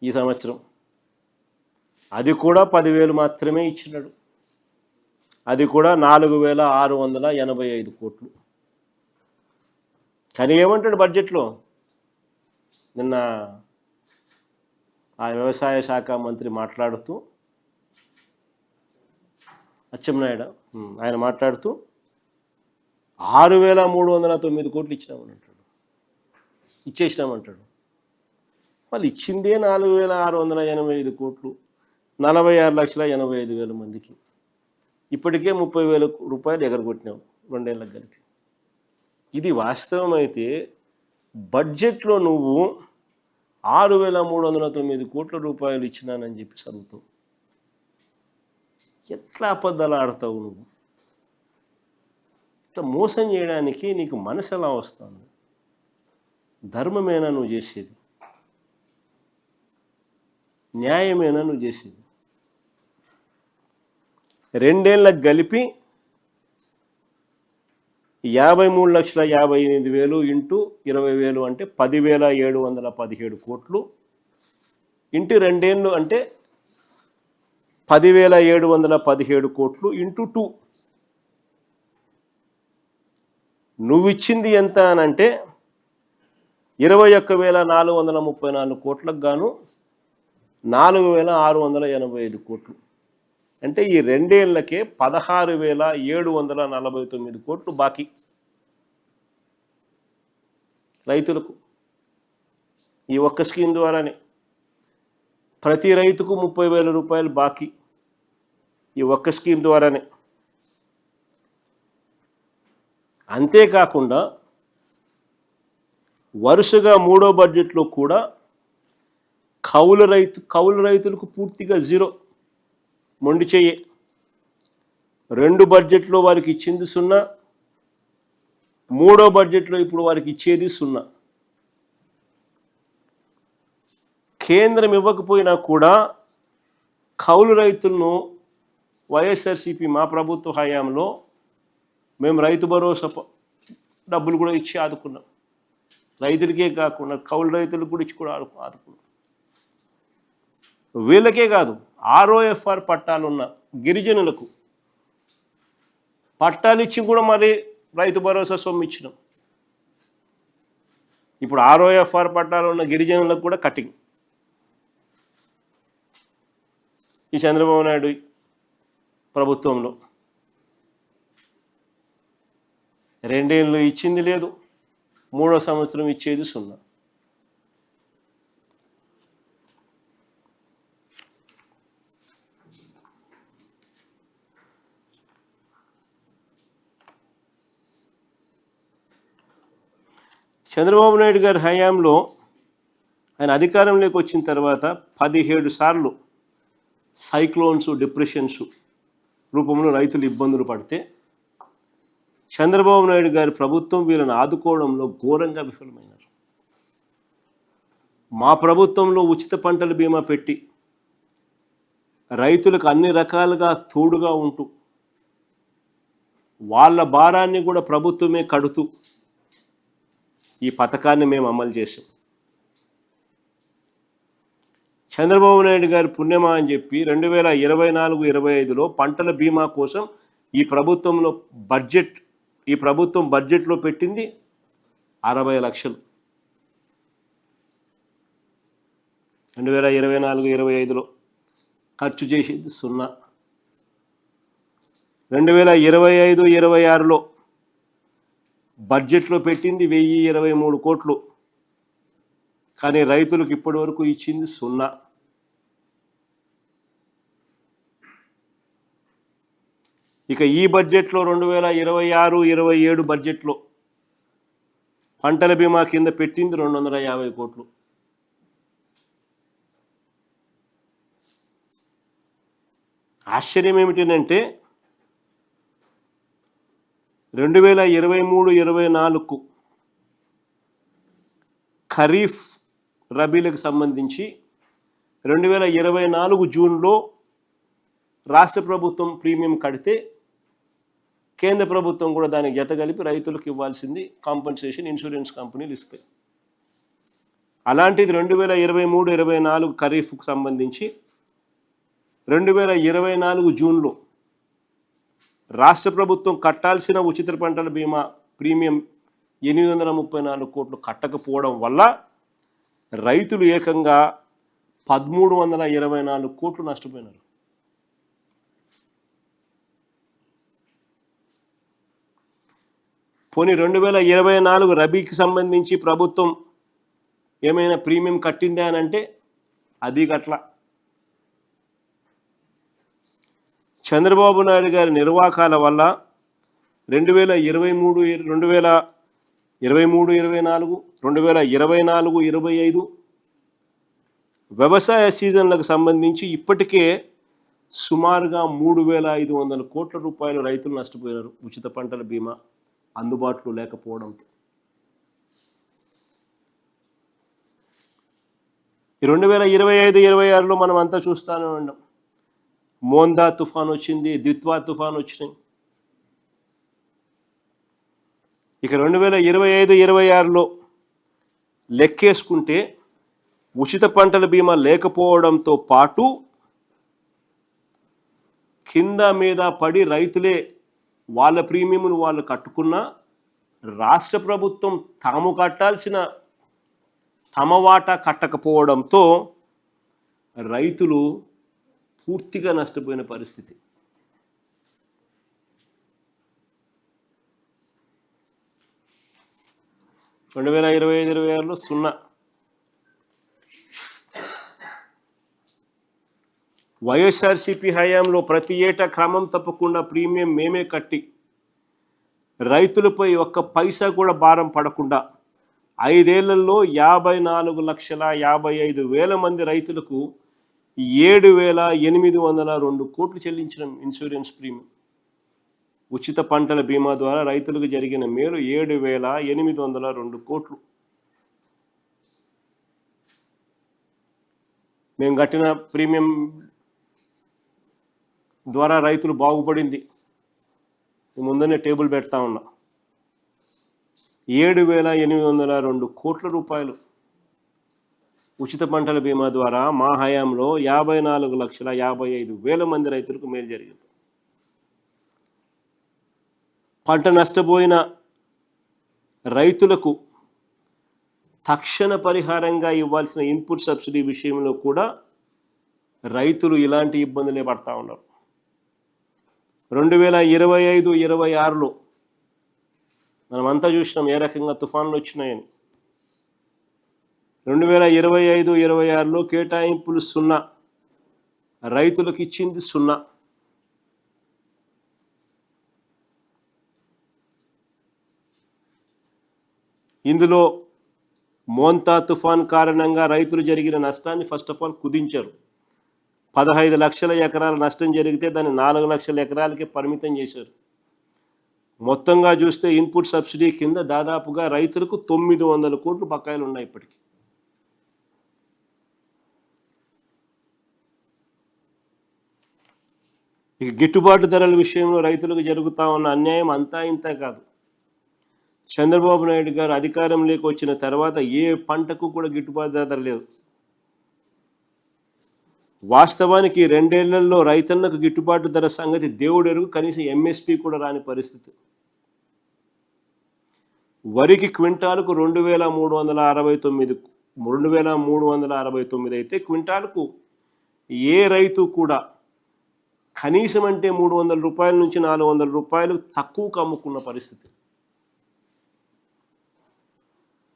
ఈ సంవత్సరం. అది కూడా 10,000 మాత్రమే ఇచ్చినాడు. అది కూడా 4,685 కోట్లు. కానీ ఏమంటాడు బడ్జెట్లో? నిన్న ఆ వ్యవసాయ శాఖ మంత్రి మాట్లాడుతూ, అచ్చెన్నాయుడు ఆయన మాట్లాడుతూ 6,309 కోట్లు ఇచ్చినామంటాడు, ఇచ్చేసినామంటాడు. వాళ్ళు ఇచ్చిందే 4,685 కోట్లు, 46,85,000 మందికి. ఇప్పటికే 30,000 రూపాయలు ఎగరగొట్టినాం 2 ఏళ్ళకి కలిపి. ఇది వాస్తవం అయితే బడ్జెట్లో నువ్వు 6,309 కోట్ల రూపాయలు ఇచ్చినానని చెప్పి చదువుతావు. ఎట్లా అబద్ధాలు ఆడతావు నువ్వు? ఇట్లా మోసం చేయడానికి నీకు మనసు ఎలా వస్తుంది? ధర్మమేనా నువ్వు చేసేది? న్యాయమేనా నువ్వు చేసేది? 2 ఏళ్ళకి కలిపి 53,58,000 ఇంటూ 20,000 అంటే 10,717 కోట్లు ఇంటూ 2 ఏళ్ళు అంటే 10,717 కోట్లు ఇంటూ 2. నువ్వు ఇచ్చింది ఎంత అనంటే 21,434 కోట్లకు గాను 4,685 కోట్లు. అంటే ఈ 2 ఏళ్లకే 16,749 కోట్లు బాకీ రైతులకు. ఈ ఒక్క స్కీమ్ ద్వారానే ప్రతి రైతుకు 30,000 రూపాయలు బాకీ ఈ ఒక్క స్కీమ్ ద్వారానే. అంతేకాకుండా వరుసగా 3వ బడ్జెట్లో కూడా కౌలు రైతులకు పూర్తిగా జీరో, మొండి చెయ్యి. 2 బడ్జెట్లో వారికి ఇచ్చింది 0, 3వ బడ్జెట్లో ఇప్పుడు వారికి ఇచ్చేది 0. కేంద్రం ఇవ్వకపోయినా కూడా కౌలు రైతులను వైఎస్ఆర్సీపీ మా ప్రభుత్వ హయాంలో మేము రైతు భరోసా డబ్బులు కూడా ఇచ్చి ఆదుకున్నాం. రైతులకే కాకుండా కౌలు రైతులకు కూడా ఇచ్చి కూడా ఆదుకున్నాం. వీళ్ళకే కాదు, ROFR పట్టాలున్న గిరిజనులకు పట్టాలు ఇచ్చి కూడా మరి రైతు భరోసా సొమ్ము ఇచ్చినాం. ఇప్పుడు ROFR పట్టాలు ఉన్న గిరిజనులకు కూడా కటింగ్. ఈ చంద్రబాబు నాయుడు ప్రభుత్వంలో 2 ఏళ్ళు ఇచ్చింది లేదు, 3వ సంవత్సరం ఇచ్చేది 0. చంద్రబాబు నాయుడు గారి హయాంలో ఆయన అధికారంలోకి వచ్చిన తర్వాత 17 సార్లు సైక్లోన్స్, డిప్రెషన్స్ రూపంలో రైతులు ఇబ్బందులు పడితే చంద్రబాబు నాయుడు గారి ప్రభుత్వం వీళ్ళని ఆదుకోవడంలో ఘోరంగా విఫలమైనారు. మా ప్రభుత్వంలో ఉచిత పంటల బీమా పెట్టి రైతులకు అన్ని రకాలుగా తోడుగా ఉంటూ వాళ్ళ భారాన్ని కూడా ప్రభుత్వమే కడుతూ ఈ పథకాన్ని మేము అమలు చేసాం. చంద్రబాబు నాయుడు గారి పుణ్యమా అని చెప్పి 2024-25లో పంటల బీమా కోసం ఈ ప్రభుత్వం బడ్జెట్లో పెట్టింది 60 లక్షలు. 2024-25లో ఖర్చు చేసేది 0. 2025-26లో బడ్జెట్లో పెట్టింది 1,023 కోట్లు. కానీ రైతులకు ఇప్పటి వరకు ఇచ్చింది 0. ఇక ఈ బడ్జెట్లో 2026-27 బడ్జెట్లో పంటల బీమా కింద పెట్టింది 250 కోట్లు. ఆశ్చర్యం ఏమిటంటే 2023-24 ఖరీఫ్ రబీలకు సంబంధించి 2024 జూన్లో రాష్ట్ర ప్రభుత్వం ప్రీమియం కడితే కేంద్ర ప్రభుత్వం కూడా దానికి జత కలిపి రైతులకు ఇవ్వాల్సింది కాంపెన్సేషన్ ఇన్సూరెన్స్ కంపెనీలు ఇస్తాయి. అలాంటిది 2023-24 ఖరీఫ్కు సంబంధించి 2024 జూన్లో రాష్ట్ర ప్రభుత్వం కట్టాల్సిన ఉచిత పంటల బీమా ప్రీమియం 834 కోట్లు కట్టకపోవడం వల్ల రైతులు ఏకంగా 1324 కోట్లు నష్టపోయినారు. పోనీ 2024 రబీకి సంబంధించి ప్రభుత్వం ఏమైనా ప్రీమియం కట్టిందా అని అంటే అది గట్ల. చంద్రబాబు నాయుడు గారి నిర్వాకాల వల్ల 2023-24, 2024-25 వ్యవసాయ సీజన్లకు సంబంధించి ఇప్పటికే సుమారుగా 3500 కోట్ల రూపాయలు రైతులు నష్టపోయినారు ఉచిత పంటల బీమా అందుబాటులో లేకపోవడంతో. 2025-26లో మనం అంతా చూస్తూనే ఉన్నాం. మోందా తుఫాన్ వచ్చింది, దిత్వా తుఫాన్ వచ్చినాయి. ఇక 2025-26లో లెక్కేసుకుంటే ఉచిత పంటల బీమా లేకపోవడంతో పాటు కింద మీద పడి రైతులే వాళ్ళ ప్రీమియంను వాళ్ళు కట్టుకున్న రాష్ట్ర ప్రభుత్వం తాము కట్టాల్సిన తమ వాటా కట్టకపోవడంతో రైతులు పూర్తిగా నష్టపోయిన పరిస్థితి. రెండు 2025-26లో 0. వైఎస్ఆర్సీపీ హయాంలో ప్రతి ఏటా క్రమం తప్పకుండా ప్రీమియం మేమే కట్టి రైతులపై ఒక్క పైసా కూడా భారం పడకుండా 5 ఏళ్లలో 54,55,000 మంది రైతులకు 7,802 కోట్లు చెల్లించిన ఇన్సూరెన్స్ ప్రీమియం. ఉచిత పంటల బీమా ద్వారా రైతులకు జరిగిన మేలు 7,802 కోట్లు. మేము కట్టిన ప్రీమియం ద్వారా రైతులు బాగుపడింది. ముందనే టేబుల్ పెడతా ఉన్నా. 7,802 కోట్ల రూపాయలు ఉచిత పంటల బీమా ద్వారా మా హయాంలో 54,55,000 మంది రైతులకు మేలు జరిగింది. పంట నష్టపోయిన రైతులకు తక్షణ పరిహారంగా ఇవ్వాల్సిన ఇన్పుట్ సబ్సిడీ విషయంలో కూడా రైతులు ఇలాంటి ఇబ్బందులే పడతా ఉన్నారు. 2025-26లో మనమంతా చూసినాం ఏ రకంగా తుఫాన్లు వచ్చినాయని. 2025-26లో కేటాయింపులు 0, రైతులకు ఇచ్చింది 0. ఇందులో మోంతా తుఫాన్ కారణంగా రైతులు జరిగిన నష్టాన్ని ఫస్ట్ ఆఫ్ ఆల్ కుదించారు. 15 లక్షల ఎకరాల నష్టం జరిగితే దాన్ని 4 లక్షల ఎకరాలకి పరిమితం చేశారు. మొత్తంగా చూస్తే ఇన్పుట్ సబ్సిడీ కింద దాదాపుగా రైతులకు 900 కోట్లు బకాయిలు ఉన్నాయి ఇప్పటికీ. ఇక గిట్టుబాటు ధరల విషయంలో రైతులకు జరుగుతూ ఉన్న అన్యాయం అంతా ఇంత కాదు. చంద్రబాబు నాయుడు గారు అధికారంలోకి వచ్చిన తర్వాత ఏ పంటకు కూడా గిట్టుబాటు ధర లేదు. వాస్తవానికి 2 ఏళ్లలో రైతన్నకు గిట్టుబాటు ధర సంగతి దేవుడెరుగు, కనీసం ఎంఎస్పి కూడా రాని పరిస్థితి. వరికి క్వింటాలకు 2,369 అయితే క్వింటాలకు ఏ రైతు కూడా కనీసం అంటే 300 రూపాయల నుంచి 400 రూపాయలు తక్కువకు అమ్ముకున్న పరిస్థితి.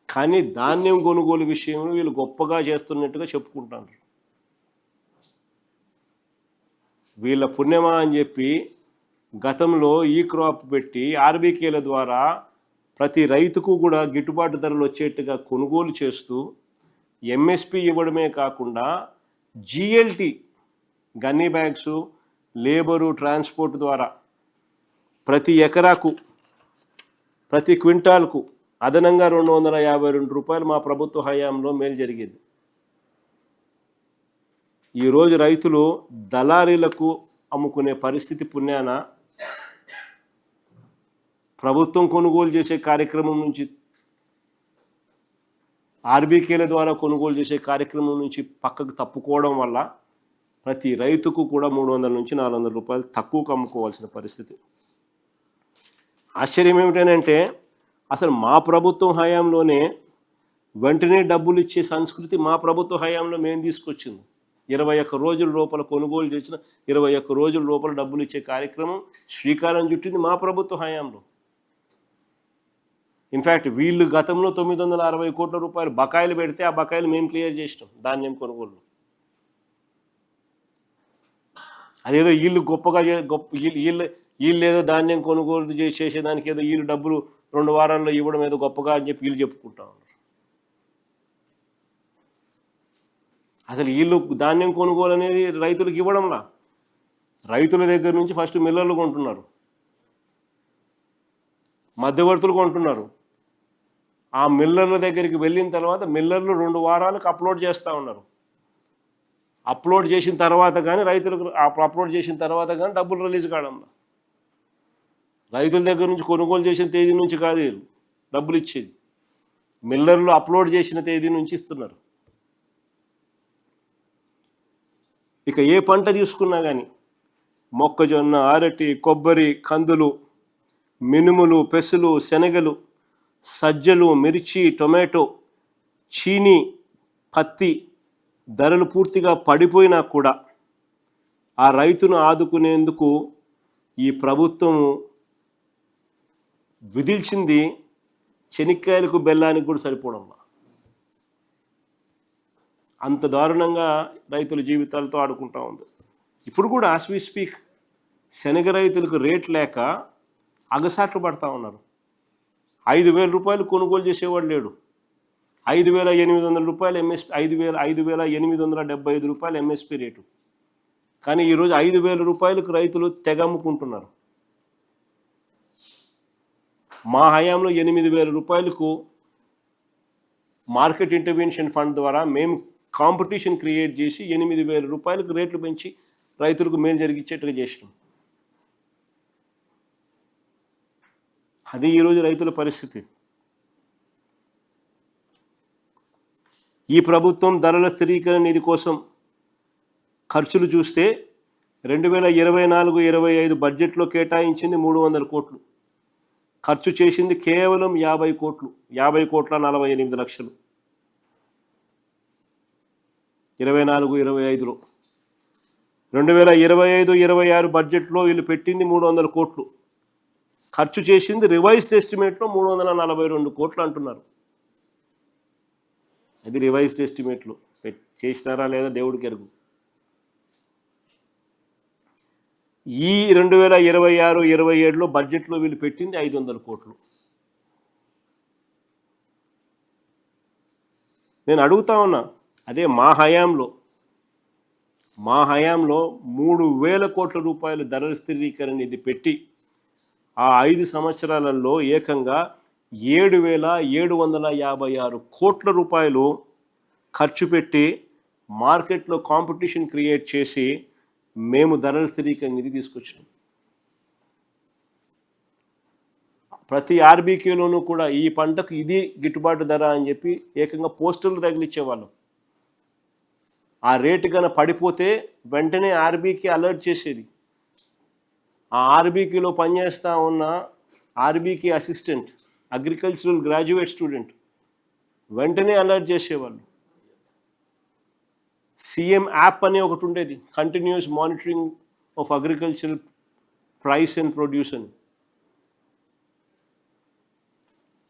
కానీ ధాన్యం కొనుగోలు విషయంలో వీళ్ళు గొప్పగా చేస్తున్నట్టుగా చెప్పుకుంటున్నారు. వీళ్ళ పుణ్యమా అని చెప్పి గతంలో ఈ క్రాప్ పెట్టి ఆర్బీకేల ద్వారా ప్రతి రైతుకు కూడా గిట్టుబాటు ధరలు వచ్చేట్టుగా కొనుగోలు చేస్తూ ఎంఎస్పి ఇవ్వడమే కాకుండా GLT gunny bags, labour, transport ద్వారా ప్రతి ఎకరాకు ప్రతి క్వింటాల్కు అదనంగా 252 రూపాయలు మా ప్రభుత్వ హయాంలో మేలు జరిగేది. ఈరోజు రైతులు దళారీలకు అమ్ముకునే పరిస్థితి పుణ్యాన ప్రభుత్వం కొనుగోలు చేసే కార్యక్రమం నుంచి ఆర్బీకేల ద్వారా కొనుగోలు చేసే కార్యక్రమం నుంచి పక్కకు తప్పుకోవడం వల్ల ప్రతి రైతుకు కూడా 300 నుంచి 400 రూపాయలు తక్కువకు అమ్ముకోవాల్సిన పరిస్థితి. ఆశ్చర్యం ఏమిటంటే అసలు మా ప్రభుత్వం హయాంలోనే వెంటనే డబ్బులు ఇచ్చే సంస్కృతి మా ప్రభుత్వ హయాంలో మేము తీసుకొచ్చింది. 21 రోజుల లోపల కొనుగోలు చేసిన 21 రోజుల లోపల డబ్బులు ఇచ్చే కార్యక్రమం శ్రీకారం చుట్టింది మా ప్రభుత్వ హయాంలో. ఇన్ఫ్యాక్ట్ వీళ్ళు గతంలో 960 కోట్ల రూపాయలు బకాయిలు పెడితే ఆ బకాయిలు మేము క్లియర్ చేసినాం ధాన్యం కొనుగోలు. అదేదో వీళ్ళు గొప్పగా వీళ్ళు ఏదో ధాన్యం కొనుగోలు చేసేదానికి ఏదో వీళ్ళు డబ్బులు 2 వారాల్లో ఇవ్వడం ఏదో గొప్పగా అని చెప్పి వీళ్ళు చెప్పుకుంటా ఉన్నారు. అసలు వీళ్ళు ధాన్యం కొనుగోలు అనేది రైతులకు ఇవ్వడంలా, రైతుల దగ్గర నుంచి ఫస్ట్ మిల్లర్లు కొంటున్నారు, మధ్యవర్తులు కొంటున్నారు. ఆ మిల్లర్ల దగ్గరికి వెళ్ళిన తర్వాత మిల్లర్లు 2 వారాలకు అప్లోడ్ చేస్తూ ఉన్నారు. అప్లోడ్ చేసిన తర్వాత కానీ రైతులకు అప్లోడ్ చేసిన తర్వాత కానీ డబ్బులు రిలీజ్ కావడంలా. రైతుల దగ్గర నుంచి కొనుగోలు చేసిన తేదీ నుంచి కాదు డబ్బులు ఇచ్చేది, మిల్లర్లు అప్లోడ్ చేసిన తేదీ నుంచి ఇస్తున్నారు. ఇక ఏ పంట తీసుకున్నా కానీ మొక్కజొన్న, అరటి, కొబ్బరి, కందులు, మినుములు, పెసలు, శనగలు, సజ్జలు, మిర్చి, టొమాటో, చీనీ, పత్తి ధరలు పూర్తిగా పడిపోయినా కూడా ఆ రైతును ఆదుకునేందుకు ఈ ప్రభుత్వం విధించింది చెనిక్కాయలకు బెల్లానికి కూడా సరిపోవడం. అంత దారుణంగా రైతుల జీవితాలతో ఆడుకుంటూ ఉంది. ఇప్పుడు కూడా యాజ్ వి స్పీక్ శనగ రైతులకు రేట్ లేక అగసాట్లు పడతా ఉన్నారు. 5,000 రూపాయలు కొనుగోలు చేసేవాడు లేడు. 5,800 రూపాయలు ఎంఎస్పీ, 5,875 రూపాయలు ఎంఎస్పీ రేటు. కానీ ఈరోజు 5,000 రూపాయలకు రైతులు తెగ అమ్ముకుంటున్నారు. మా హయాంలో 8,000 రూపాయలకు మార్కెట్ ఇంటర్వెన్షన్ ఫండ్ ద్వారా మేము కాంపిటీషన్ క్రియేట్ చేసి 8,000 రూపాయలకు రేట్లు పెంచి రైతులకు మేలు జరిగించేట్టుగా చేసినాం. అది ఈరోజు రైతుల పరిస్థితి. ఈ ప్రభుత్వం ధరల స్థిరీకరణ నిధి కోసం ఖర్చులు చూస్తే 2024-25 బడ్జెట్లో కేటాయించింది 300 కోట్లు, ఖర్చు చేసింది కేవలం 50 కోట్లు, 50,48 లక్షలు 24-25లో. 2025-26 బడ్జెట్లో వీళ్ళు పెట్టింది 300 కోట్లు, ఖర్చు చేసింది రివైజ్డ్ ఎస్టిమేట్లో 342 కోట్లు అంటున్నారు. అది రివైజ్డ్ ఎస్టిమేట్లు చేసినారా లేదా దేవుడికి ఎరుగు. ఈ 2026-27లో బడ్జెట్లో వీళ్ళు పెట్టింది 500 కోట్లు. నేను అడుగుతా ఉన్నా, అదే మా హయాంలో 3,000 కోట్ల రూపాయలు ధరల స్థిరీకరణ నిధి పెట్టి ఆ 5 సంవత్సరాలలో ఏకంగా 7,756 కోట్ల రూపాయలు ఖర్చు పెట్టి మార్కెట్లో కాంపిటీషన్ క్రియేట్ చేసి మేము ధరల స్థిరీకరణ నిధి తీసుకొచ్చినాం. ప్రతి ఆర్బీకేలోనూ కూడా ఈ పంటకు ఇది గిట్టుబాటు ధర అని చెప్పి ఏకంగా పోస్టర్లు తగిలిచ్చేవాళ్ళం. ఆ రేటు కన్నా పడిపోతే వెంటనే ఆర్బీకే అలర్ట్ చేసేది. ఆ ఆర్బీకేలో పనిచేస్తూ ఉన్న RBK assistant, agricultural graduate student వెంటనే అలర్ట్ చేసేవాళ్ళు. సీఎం యాప్ అనే ఒకటి ఉండేది, continuous monitoring of agricultural price and produce అని,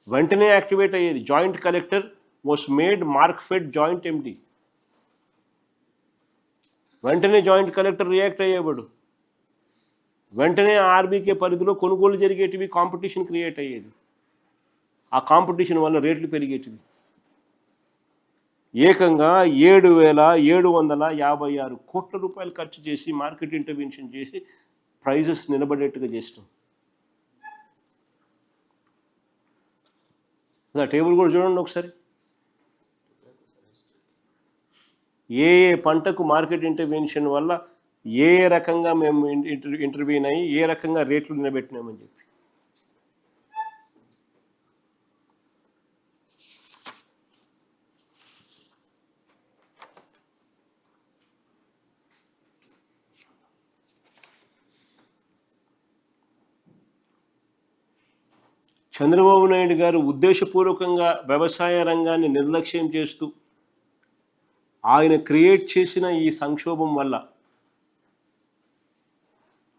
వెంటనే యాక్టివేట్ అయ్యేది. Joint collector was made Markfed joint MD. వెంటనే జాయింట్ కలెక్టర్ రియాక్ట్ అయ్యేవాడు. వెంటనే ఆర్బీకే పరిధిలో కొనుగోలు జరిగేటివి, కాంపిటీషన్ క్రియేట్ అయ్యేది. ఆ కాంపిటీషన్ వల్ల రేట్లు పెరిగేటివి. ఏకంగా 7,756 కోట్ల రూపాయలు ఖర్చు చేసి మార్కెట్ ఇంటర్వెన్షన్ చేసి ప్రైజెస్ నిలబడేట్టుగా చేసినాం. ఆ టేబుల్ కూడా చూడండి ఒకసారి. ఏ పంటకు మార్కెట్ ఇంటర్వెన్షన్ వల్ల ఏ రకంగా మేము ఇంటర్వ్యూన్ అయ్యి ఏ రకంగా రేట్లు నిలబెట్టినామని చెప్పి. చంద్రబాబు నాయుడు గారు ఉద్దేశపూర్వకంగా వ్యవసాయ రంగాన్ని నిర్లక్ష్యం చేస్తూ ఆయన క్రియేట్ చేసిన ఈ సంక్షోభం వల్ల,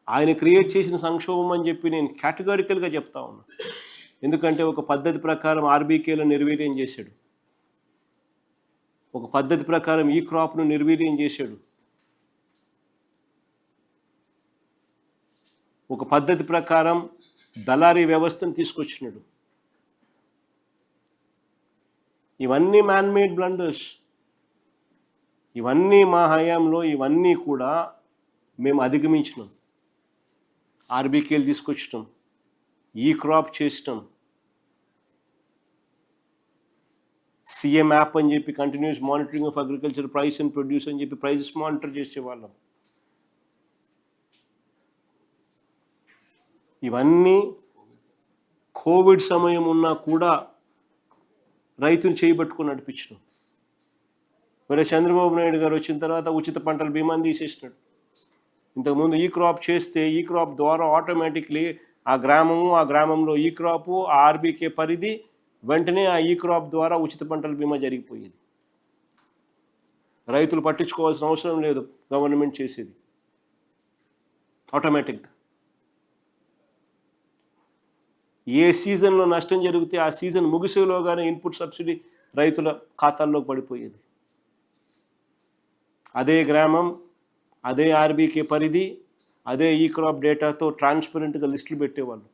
ఆయన క్రియేట్ చేసిన సంక్షోభం అని చెప్పి నేను కేటగారికల్గా చెప్తా ఉన్నా. ఎందుకంటే ఒక పద్ధతి ప్రకారం ఆర్బీకేలో నిర్వీర్యం చేశాడు, ఒక పద్ధతి ప్రకారం ఈ క్రాప్ను నిర్వీర్యం చేశాడు, ఒక పద్ధతి ప్రకారం దళారీ వ్యవస్థను తీసుకొచ్చినాడు. ఇవన్నీ మ్యాన్మేడ్ బ్లండర్స్. ఇవన్నీ మా హయాంలో ఇవన్నీ కూడా మేము అధిగమించినాం. ఆర్బీకేలు తీసుకొచ్చినాం, ఈ క్రాప్ చేసినాం, సీఎం యాప్ అని చెప్పి continuous monitoring of agriculture price and produce అని చెప్పి ప్రైజెస్ మానిటర్ చేసేవాళ్ళం. ఇవన్నీ కోవిడ్ సమయం ఉన్నా కూడా రైతుని చేయబట్టుకుని నడిపించడం. మరి చంద్రబాబు నాయుడు గారు వచ్చిన తర్వాత ఉచిత పంటల బీమాని తీసేసినాడు. ఇంతకుముందు ఈ క్రాప్ చేస్తే ఈ క్రాప్ ద్వారా ఆటోమేటిక్లీ ఆ గ్రామంలో ఈ క్రాపు, ఆ ఆర్బీకే పరిధి వెంటనే ఆ ఈ క్రాప్ ద్వారా ఉచిత పంటల బీమా జరిగిపోయేది. రైతులు పట్టించుకోవాల్సిన అవసరం లేదు, గవర్నమెంట్ చేసేది ఆటోమేటిక్గా. ఏ సీజన్లో నష్టం జరిగితే ఆ సీజన్ ముగిసేలోగానే ఇన్పుట్ సబ్సిడీ రైతుల ఖాతాల్లోకి పడిపోయేది. అదే గ్రామం, అదే ఆర్బీకే పరిధి, అదే ఈ క్రాప్ డేటాతో ట్రాన్స్పరెంట్గా లిస్టులు పెట్టేవాళ్ళు.